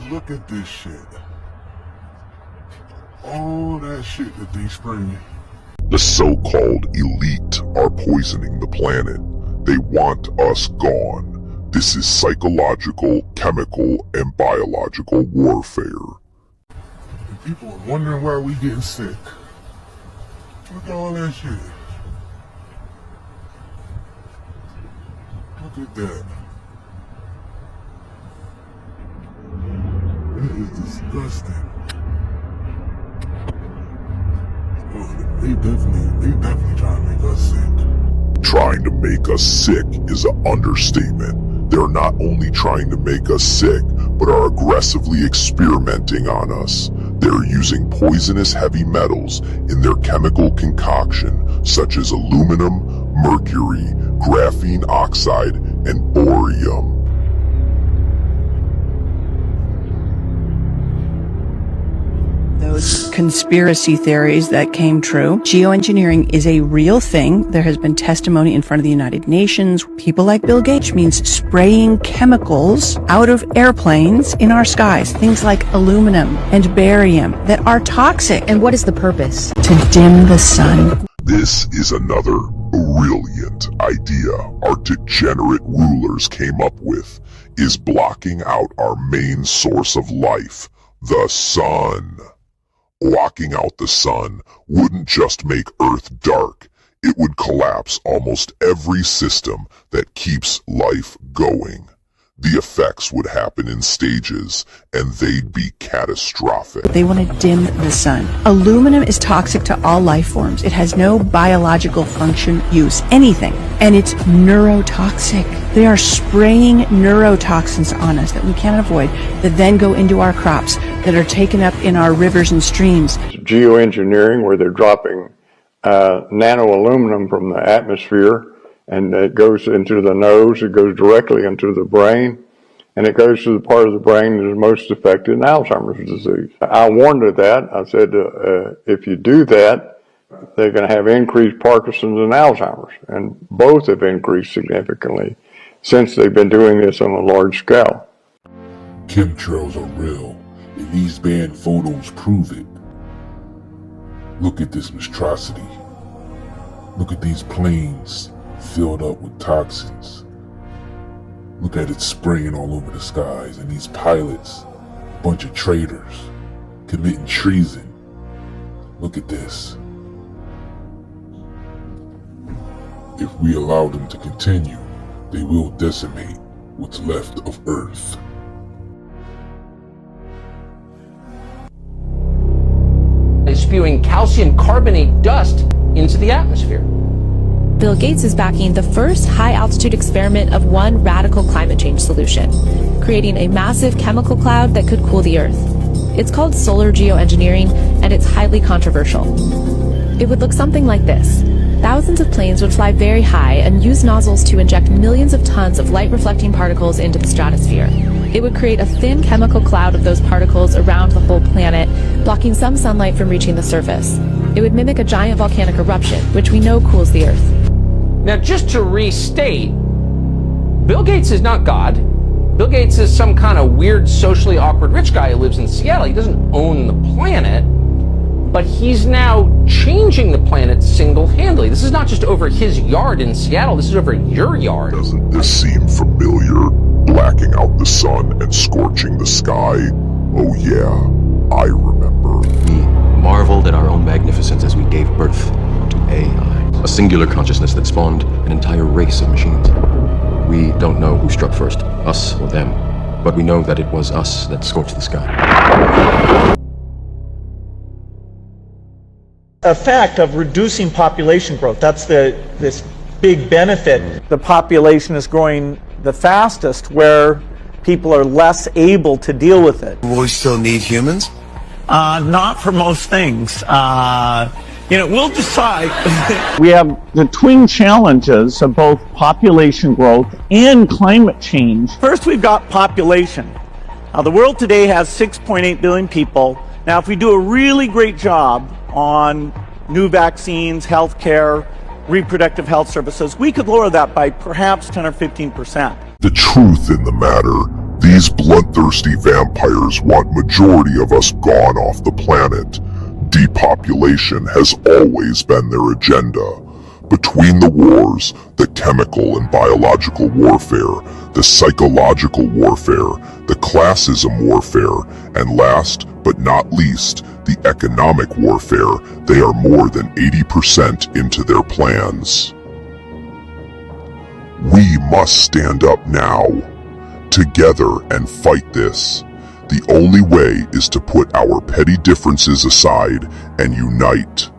Look at this shit. All that shit that they spray. The so-called elite are poisoning the planet. They want us gone. This is psychological, chemical, and biological warfare. And people are wondering why we getting sick. Look at all that shit. Look at that. That is disgusting. Oh, they definitely trying to make us sick. Trying to make us sick is an understatement. They're not only trying to make us sick, but are aggressively experimenting on us. They're using poisonous heavy metals in their chemical concoction, such as aluminum, mercury, graphene oxide, and borium. Those conspiracy theories that came true. Geoengineering is a real thing. There has been testimony in front of the United Nations. People like Bill Gates means spraying chemicals out of airplanes in our skies. Things like aluminum and barium that are toxic. And what is the purpose? To dim the sun. This is another brilliant idea our degenerate rulers came up with, is blocking out our main source of life, the sun. Blocking out the sun wouldn't just make Earth dark, it would collapse almost every system that keeps life going. The effects would happen in stages, and they'd be catastrophic. They want to dim the sun. Aluminum is toxic to all life forms. It has no biological function, use, anything. And it's neurotoxic. They are spraying neurotoxins on us that we can't avoid, that then go into our crops, that are taken up in our rivers and streams. Geoengineering, where they're dropping nano aluminum from the atmosphere, and it goes into the nose, it goes directly into the brain, and it goes to the part of the brain that is most affected in Alzheimer's disease. I warned of that. I said, if you do that, they're going to have increased Parkinson's and Alzheimer's, and both have increased significantly since they've been doing this on a large scale. Chemtrails are real, and these banned photos prove it. Look at this monstrosity. Look at these planes filled up with toxins. Look at it spraying all over the skies, and these pilots, a bunch of traitors, committing treason. Look at this. If we allow them to continue, they will decimate what's left of Earth. Is spewing calcium carbonate dust into the atmosphere. Bill Gates is backing the first high-altitude experiment of one radical climate change solution, creating a massive chemical cloud that could cool the Earth. It's called solar geoengineering, and it's highly controversial. It would look something like this. Thousands of planes would fly very high and use nozzles to inject millions of tons of light-reflecting particles into the stratosphere. It would create a thin chemical cloud of those particles around the whole planet, blocking some sunlight from reaching the surface. It would mimic a giant volcanic eruption, which we know cools the Earth. Now, just to restate, Bill Gates is not God. Bill Gates is some kind of weird, socially awkward rich guy who lives in Seattle. He doesn't own the planet, but he's now changing the planet single-handedly. This is not just over his yard in Seattle, this is over your yard. Doesn't this seem familiar? Blacking out the sun and scorching the sky? Oh yeah, I remember. We marveled at our own magnificence as we gave birth to AI. A singular consciousness that spawned an entire race of machines. We don't know who struck first, us or them, but we know that it was us that scorched the sky. Effect of reducing population growth, that's this big benefit. The population is growing the fastest where people are less able to deal with it. Will we still need humans? Not for most things. We'll decide. We have the twin challenges of both population growth and climate change. First, we've got population. The world today has 6.8 billion people. Now, if we do a really great job on new vaccines, healthcare, reproductive health services, we could lower that by perhaps 10 or 15%. The truth in the matter, These bloodthirsty vampires want majority of us gone off the planet. Depopulation has always been their agenda. Between the wars, the chemical and biological warfare, the psychological warfare, the classism warfare, and last but not least, the economic warfare, they are more than 80% into their plans. We must stand up now, together, and fight this. The only way is to put our petty differences aside and unite.